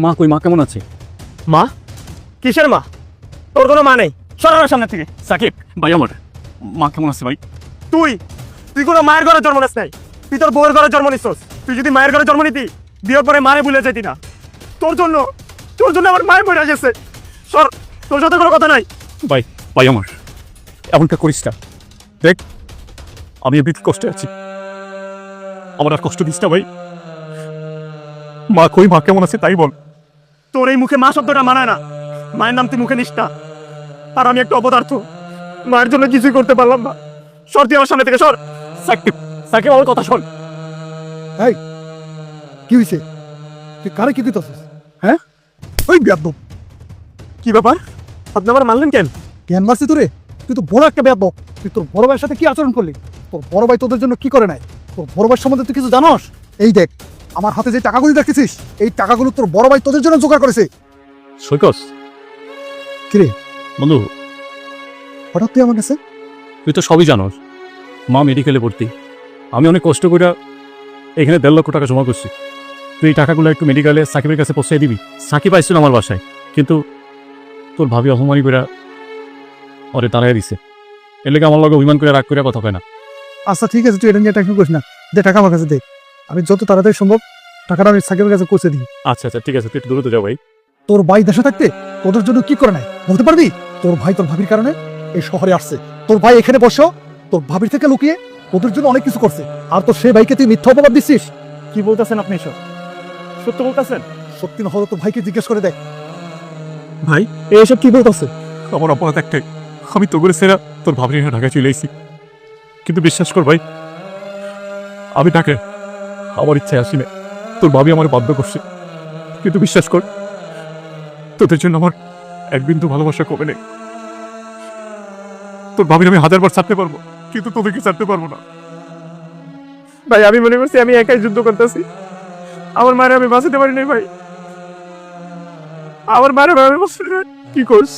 মা কই, মা কেমন আছে? মা? কিসের মা? তোর কোনো মা নেই, সরানোর সামনে থেকে। সাকিব ভাই, আমার মা কেমন আছে ভাই? তুই কোনো মায়ের ঘরে জন্ম নিস নাই, তুই তোর বউয়ের ঘরে জন্ম নিচ্ছস। তুই যদি মায়ের ঘরে জন্ম নিতি, বিয়ের পরে মারে ভুলে যেতি না। তোর জন্য আমার মায়ের মরে গেছে। সর, তোর সাথে কোনো কথা নাই। ভাই ভাই আমার এমনটা করিস না। দেখ, আমি এমনিতে কষ্টে আছি, আমার আর কষ্ট দিস না ভাই। মা কই, মা কেমন আছে তাই বল। তোর এই মুখে মা শব্দটা মানায় না। মায়ের নাম তুই মুখে নিস না। আর আমি একটা অপদার্থ, মায়ের জন্য কিছুই করতে পারলাম না। সর, তুই আমার সামনে থেকে সর। সাকিব, সাকিব আমার কথা শোন। এই কি হয়েছে? তুই কারে কি দিতেছিস? হ্যাঁ, ওই বেয়াদব। কি ব্যাপার, আপনি আমার মানলেন কেন? জ্ঞান মারছি তোরে? তুই তো বড় একটা বেয়াদব। তুই তোর বড় ভাইয়ের সাথে কি আচরণ করলি? তোর বড় ভাই তোদের জন্য কি করে নাই? তোর বড় ভাইয়ের সম্বন্ধে তুই কিছু জানোস? এই দেখ, আমার হাতে যে টাকাগুলি দেখতেছিস, এই টাকাগুলো তোর বড় ভাই তোদের জন্য জোগাড় করেছে। সৈকত কিরে বন্ধু, হঠাৎ তুই আমার কাছে? তুই তো সবই জানোস, মা মেডিকেলে ভর্তি। আমি অনেক কষ্ট করে এখানে 1.5 লক্ষ টাকা জমা করছি। তুই এই টাকাগুলো একটু মেডিকেলে সাকিবের কাছে পৌঁছে দিবি। সাকিব আসছিল আমার বাসায়, কিন্তু তোর ভাবি অপমানি করে ওরে তাড়াই দিছে। এর লেগে আমার লগে অভিমান করে রাগ করে কথা কয় না। আচ্ছা ঠিক আছে, তুই এটা নিয়ে টেনশন করিস না। দে টাকা আমার কাছে দে, আমি যত তাড়াতাড়ি সম্ভব টাকাটা আমি সাকিবের কাছে পৌঁছে দিই। আচ্ছা আচ্ছা ঠিক আছে, তুই একটু দূরে তো যাও ভাই। তোর ভাই দেশে থাকতে তোদের জন্য কি করে নাই বলতে পারবি? তোর ভাই তোর ভাবির কারণে এই শহরে আসছে। তোর ভাই এখানে বসো তোর ভাবির থেকে লুকিয়ে তোদের জন্য অনেক কিছু করছে, আর তোর সেই ভাইকে তুই মিথ্যা অপবাদ দিচ্ছিস। কি বলতেছেন আপনি এসব? সত্য বলতেছেন? সত্যি না হলে তোর ভাইকে জিজ্ঞেস করে দেখ। ভাই, এসব কি বলতেছে? আমার অপরাধ একটাই, আমি তো করে সেরা তোর ভাবি নিয়ে ঢাকায় চলে এসেছি। কিন্তু বিশ্বাস কর ভাই, আমি ঢাকে আমার ইচ্ছায় আসি না, তোর ভাবি আমার বাধ্য করছে। কিন্তু বিশ্বাস কর, তোদের জন্য আমার এক বিন্দু ভালোবাসা কমে নেই। তোর ভাবির আমি 1000 বার ছাড়তে পারবো, কিন্তু তোদেরকে ছাড়তে পারবো না। ভাই, আমি মনে করছি আমি একাই যুদ্ধ করতেছি। আমার মায়ের আমি বাঁচাতে পারি নাই ভাই। আমার মায়ের আমি বাঁচাতে পারি। কি করছ?